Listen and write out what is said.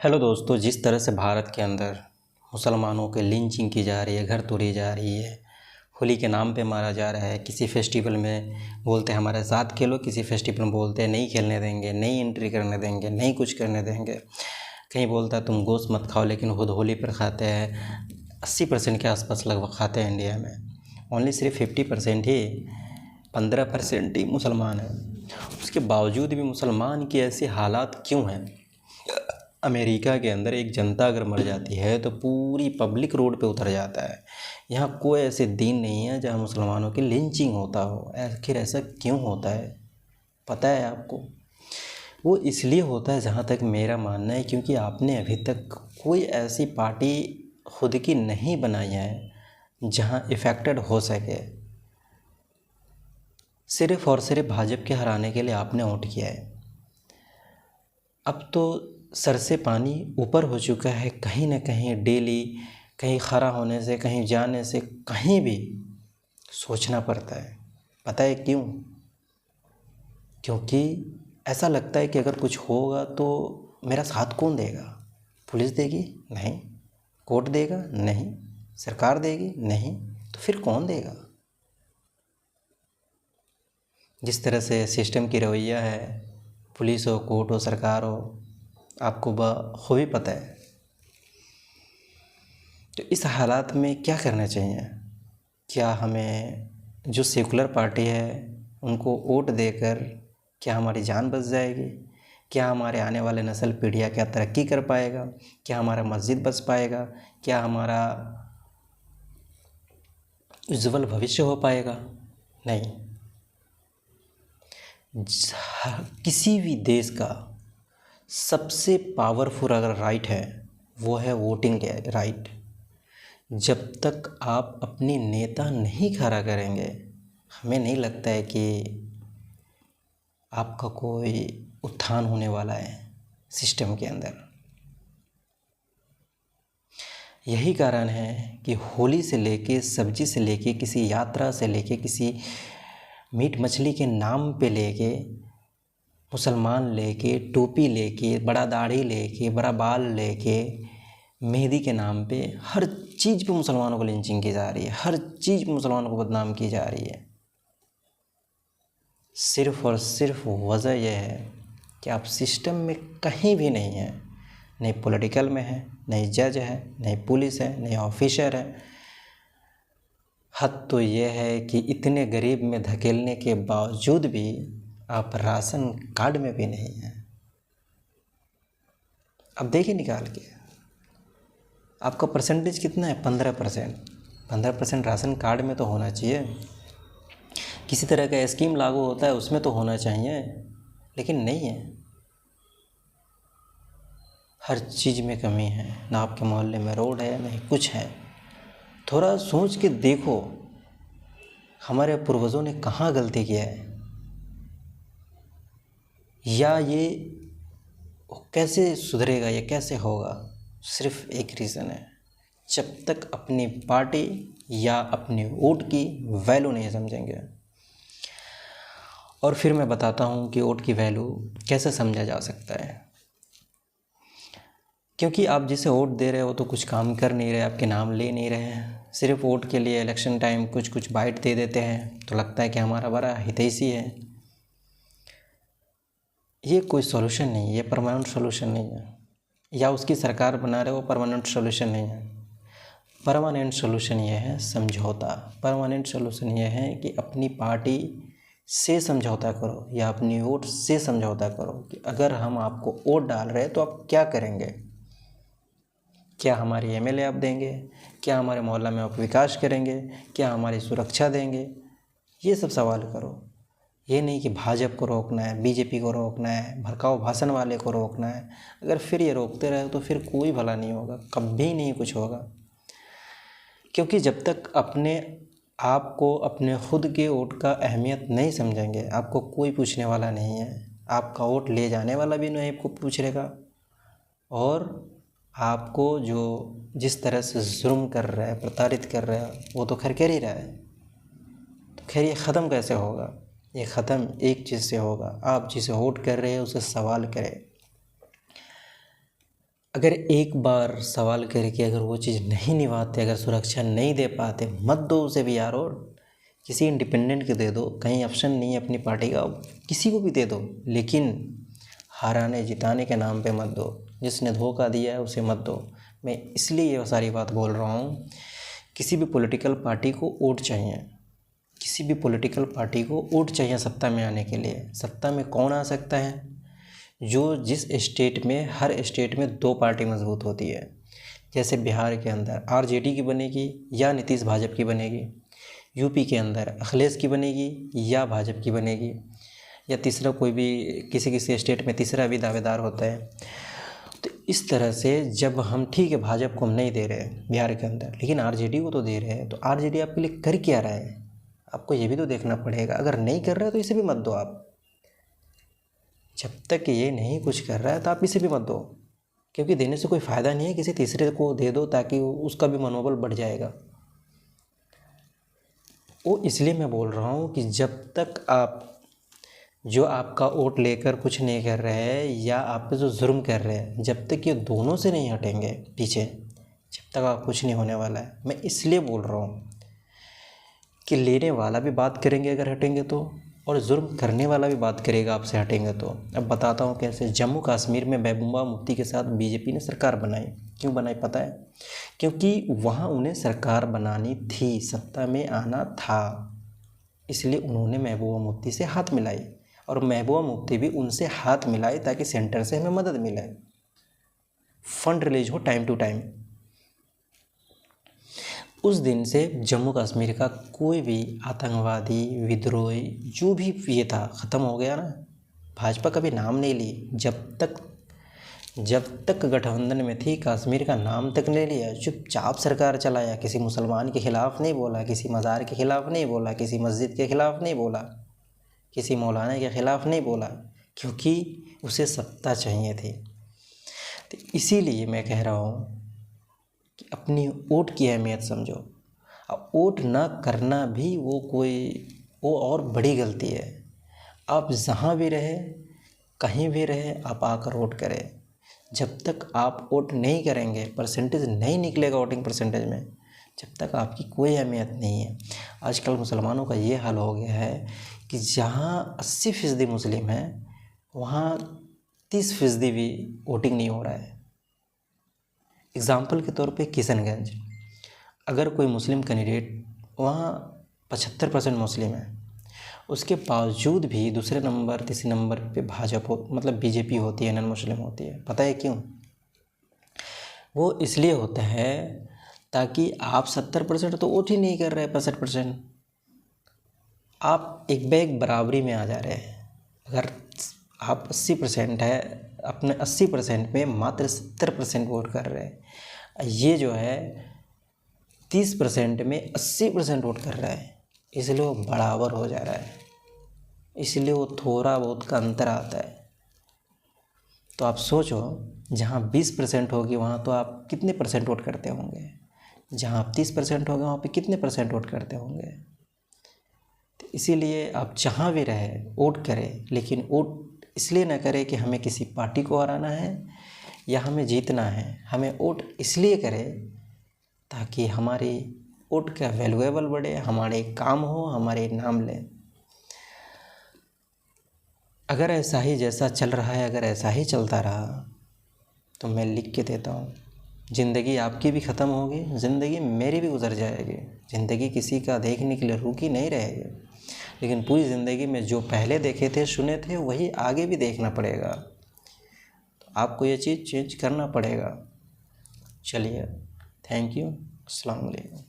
Hello दोस्तों, जिस तरह से भारत के अंदर मुसलमानों के लिंचिंग की जा रही है, घर तोड़ी जा रही है, होली के नाम पे मारा जा रहा है। किसी फेस्टिवल में बोलते हैं हमारे साथ खेलो, किसी फेस्टिवल में बोलते हैं नहीं खेलने देंगे, नहीं एंट्री करने देंगे, नहीं कुछ करने देंगे। कहीं बोलता है तुम गोश्त मत खाओ, लेकिन खुद होली पर खाते हैं। 80% के आसपास लगभग खाते हैं इंडिया में। ओनली सिर्फ 50% ही 15% ही मुसलमान हैं। उसके बावजूद भी मुसलमान की ऐसी हालात क्यों हैं? अमेरिका के अंदर एक जनता अगर मर जाती है तो पूरी पब्लिक रोड पे उतर जाता है। यहाँ कोई ऐसे दिन नहीं है जहाँ मुसलमानों की लिंचिंग होता हो। आखिर ऐसा क्यों होता है, पता है आपको? वो इसलिए होता है, जहाँ तक मेरा मानना है, क्योंकि आपने अभी तक कोई ऐसी पार्टी खुद की नहीं बनाई है जहाँ इफ़ेक्टेड हो सके। सिर्फ़ और सिर्फ भाजपा के हराने के लिए आपने वोट किया है। अब तो सर से पानी ऊपर हो चुका है। कहीं ना कहीं डेली कहीं खड़ा होने से, कहीं जाने से, कहीं भी सोचना पड़ता है। पता है क्यों? क्योंकि ऐसा लगता है कि अगर कुछ होगा तो मेरा साथ कौन देगा? पुलिस देगी? नहीं। कोर्ट देगा? नहीं। सरकार देगी? नहीं। तो फिर कौन देगा? जिस तरह से सिस्टम की रवैया है, पुलिस हो, कोर्ट हो, सरकार हो, आपको बखूबी पता है। तो इस हालात में क्या करना चाहिए? क्या हमें जो सेकुलर पार्टी है उनको वोट देकर क्या हमारी जान बच जाएगी? क्या हमारे आने वाले नस्ल पीढ़ियाँ क्या तरक्की कर पाएगा? क्या हमारा मस्जिद बच पाएगा? क्या हमारा उज्जवल भविष्य हो पाएगा? नहीं। किसी भी देश का सबसे पावरफुल अगर राइट है वो है वोटिंग राइट। जब तक आप अपनी नेता नहीं खड़ा करेंगे, हमें नहीं लगता है कि आपका कोई उत्थान होने वाला है सिस्टम के अंदर। यही कारण है कि होली से लेके, सब्जी से लेके, किसी यात्रा से लेके, किसी मीट मछली के नाम पे लेके, मुसलमान लेके, टोपी लेके, बड़ा दाढ़ी लेके, बड़ा बाल लेके, मेहंदी के नाम पे हर चीज़ पे मुसलमानों को लिंचिंग की जा रही है। हर चीज़ पे मुसलमानों को बदनाम की जा रही है। सिर्फ़ और सिर्फ वजह यह है कि आप सिस्टम में कहीं भी नहीं हैं। नहीं पॉलिटिकल में है, नहीं जज है, नहीं पुलिस है, नहीं ऑफिसर है। हद तो यह है कि इतने गरीब में धकेलने के बावजूद भी आप राशन कार्ड में भी नहीं हैं। अब देखिए निकाल के आपका परसेंटेज कितना है? 15%। 15% राशन कार्ड में तो होना चाहिए। किसी तरह का स्कीम लागू होता है उसमें तो होना चाहिए, लेकिन नहीं है। हर चीज़ में कमी है। ना आपके मोहल्ले में रोड है, नहीं कुछ है। थोड़ा सोच के देखो हमारे पूर्वजों ने कहाँ गलती किया है, या ये कैसे सुधरेगा, या कैसे होगा? सिर्फ एक रीज़न है, जब तक अपनी पार्टी या अपने वोट की वैल्यू नहीं समझेंगे। और फिर मैं बताता हूँ कि वोट की वैल्यू कैसे समझा जा सकता है। क्योंकि आप जिसे वोट दे रहे हो तो कुछ काम कर नहीं रहे, आपके नाम ले नहीं रहे हैं। सिर्फ वोट के लिए इलेक्शन टाइम कुछ कुछ बाइट दे देते हैं तो लगता है कि हमारा बड़ा हितैषी है। ये कोई सॉल्यूशन नहीं है, ये परमानेंट सॉल्यूशन नहीं है। या उसकी सरकार बना रहे हो, परमानेंट सॉल्यूशन नहीं है। परमानेंट सॉल्यूशन ये है समझौता। परमानेंट सॉल्यूशन ये है कि अपनी पार्टी से समझौता करो या अपनी वोट से समझौता करो कि अगर हम आपको वोट डाल रहे हैं तो आप क्या करेंगे? क्या हमारी एमएलए आप देंगे? क्या हमारे मोहल्ला में आप विकास करेंगे? क्या हमारी सुरक्षा देंगे? ये सब सवाल करो। ये नहीं कि भाजपा को रोकना है, बीजेपी को रोकना है, भड़काऊ भाषण वाले को रोकना है। अगर फिर ये रोकते रहे तो फिर कोई भला नहीं होगा, कभी नहीं कुछ होगा। क्योंकि जब तक अपने आप को, अपने खुद के वोट का अहमियत नहीं समझेंगे, आपको कोई पूछने वाला नहीं है। आपका वोट ले जाने वाला भी नहीं आपको पूछेगा। और आपको जो जिस तरह से जुल्म कर रहा है, प्रताड़ित कर रहा है, वो तो खैर कर ही रहा है। तो खैर ये ख़त्म कैसे होगा? ये ख़त्म एक चीज़ से होगा, आप जिसे वोट कर रहे हैं उसे सवाल करें। अगर एक बार सवाल करके अगर वो चीज़ नहीं निभाते, अगर सुरक्षा नहीं दे पाते, मत दो उसे भी यार, और किसी इंडिपेंडेंट को दे दो, कहीं ऑप्शन नहीं है अपनी पार्टी का, किसी को भी दे दो, लेकिन हराने जिताने के नाम पे मत दो। जिसने धोखा दिया है उसे मत दो। मैं इसलिए ये सारी बात बोल रहा हूँ। किसी भी पॉलिटिकल पार्टी को वोट चाहिए, किसी भी पॉलिटिकल पार्टी को वोट चाहिए सत्ता में आने के लिए। सत्ता में कौन आ सकता है? जो जिस स्टेट में, हर स्टेट में 2 पार्टी मजबूत होती है। जैसे बिहार के अंदर आरजेडी की बनेगी या नीतीश भाजपा की बनेगी, यूपी के अंदर अखिलेश की बनेगी या भाजपा की बनेगी, या तीसरा कोई भी किसी स्टेट में तीसरा भी दावेदार होता है। तो इस तरह से जब हम, ठीक है भाजपा को हम नहीं दे रहे हैं बिहार के अंदर, लेकिन आरजेडी को तो दे रहे हैं, तो आरजेडी आपके लिए कर क्या रहा है? आपको ये भी तो देखना पड़ेगा। अगर नहीं कर रहा है तो इसे भी मत दो आप। जब तक ये नहीं कुछ कर रहा है तो आप इसे भी मत दो, क्योंकि देने से कोई फ़ायदा नहीं है। किसी तीसरे को दे दो ताकि उसका भी मनोबल बढ़ जाएगा। वो इसलिए मैं बोल रहा हूँ कि जब तक आप, जो आपका वोट लेकर कुछ नहीं कर रहे हैं या आप पे जो जुर्म कर रहे हैं, जब तक ये दोनों से नहीं हटेंगे पीछे, जब तक आप कुछ नहीं होने वाला है। मैं इसलिए बोल रहा हूँ कि लेने वाला भी बात करेंगे अगर हटेंगे तो, और जुर्म करने वाला भी बात करेगा आपसे हटेंगे तो। अब बताता हूँ कैसे। जम्मू कश्मीर में महबूबा मुफ्ती के साथ बीजेपी ने सरकार बनाई। क्यों बनाई पता है? क्योंकि वहाँ उन्हें सरकार बनानी थी, सत्ता में आना था, इसलिए उन्होंने महबूबा मुफ्ती से हाथ मिलाई, और महबूबा मुफ्ती भी उनसे हाथ मिलाई ताकि सेंटर से हमें मदद मिले, फंड रिलीज हो टाइम टू टाइम। उस दिन से जम्मू कश्मीर का कोई भी आतंकवादी, विद्रोही, जो भी ये था, ख़त्म हो गया ना। भाजपा का भी नाम नहीं ली जब तक गठबंधन में थी, कश्मीर का नाम तक नहीं लिया। चुपचाप सरकार चलाया। किसी मुसलमान के ख़िलाफ़ नहीं बोला, किसी मज़ार के ख़िलाफ़ नहीं बोला, किसी मस्जिद के ख़िलाफ़ नहीं बोला, किसी मौलाना के ख़िलाफ़ नहीं बोला, क्योंकि उसे सत्ता चाहिए थी। तो इसीलिए मैं कह रहा हूँ कि अपनी वोट की अहमियत समझो। अब वोट ना करना भी वो और बड़ी गलती है। आप जहाँ भी रहे, कहीं भी रहे, आप आकर वोट करें। जब तक आप वोट नहीं करेंगे, परसेंटेज नहीं निकलेगा वोटिंग परसेंटेज में, जब तक आपकी कोई अहमियत नहीं है। आजकल मुसलमानों का ये हाल हो गया है कि जहाँ 80% मुस्लिम हैं, वहाँ 30% भी वोटिंग नहीं हो रहा है। एग्ज़ाम्पल के तौर पे किशनगंज, अगर कोई मुस्लिम कैंडिडेट, वहाँ 75% मुस्लिम है, उसके बावजूद भी दूसरे नंबर, तीसरे नंबर पे भाजपा मतलब बीजेपी होती है, नॉन मुस्लिम होती है। पता है क्यों? वो इसलिए होता है ताकि आप 70% तो वोट ही नहीं कर रहे, 65% आप एक बैग बराबरी में आ जा रहे हैं। अगर आप 80% है, अपने 80% में मात्र 70% वोट कर रहे हैं। ये जो है 30% में 80% वोट कर रहा है, इसलिए वो बराबर हो जा रहा है, इसलिए वो थोड़ा बहुत का अंतर आता है। तो आप सोचो, जहाँ 20% होगी वहाँ तो आप कितने परसेंट वोट करते होंगे? जहाँ आप 30% होंगे वहाँ पे कितने परसेंट वोट करते होंगे? तो इसीलिए आप जहाँ भी रहे वोट करें, लेकिन वोट इसलिए ना करें कि हमें किसी पार्टी को हराना है या हमें जीतना है। हमें वोट इसलिए करें ताकि हमारी वोट का वैल्यूएबल बढ़े, हमारे काम हो, हमारे नाम लें। अगर ऐसा ही जैसा चल रहा है, अगर ऐसा ही चलता रहा तो मैं लिख के देता हूँ, ज़िंदगी आपकी भी ख़त्म होगी, ज़िंदगी मेरी भी गुजर जाएगी। ज़िंदगी किसी का देखने के लिए रुकी नहीं रहेगी, लेकिन पूरी ज़िंदगी में जो पहले देखे थे, सुने थे, वही आगे भी देखना पड़ेगा। तो आपको ये चीज़ चेंज करना पड़ेगा। चलिए, थैंक यू, अस्सलाम वालेकुम।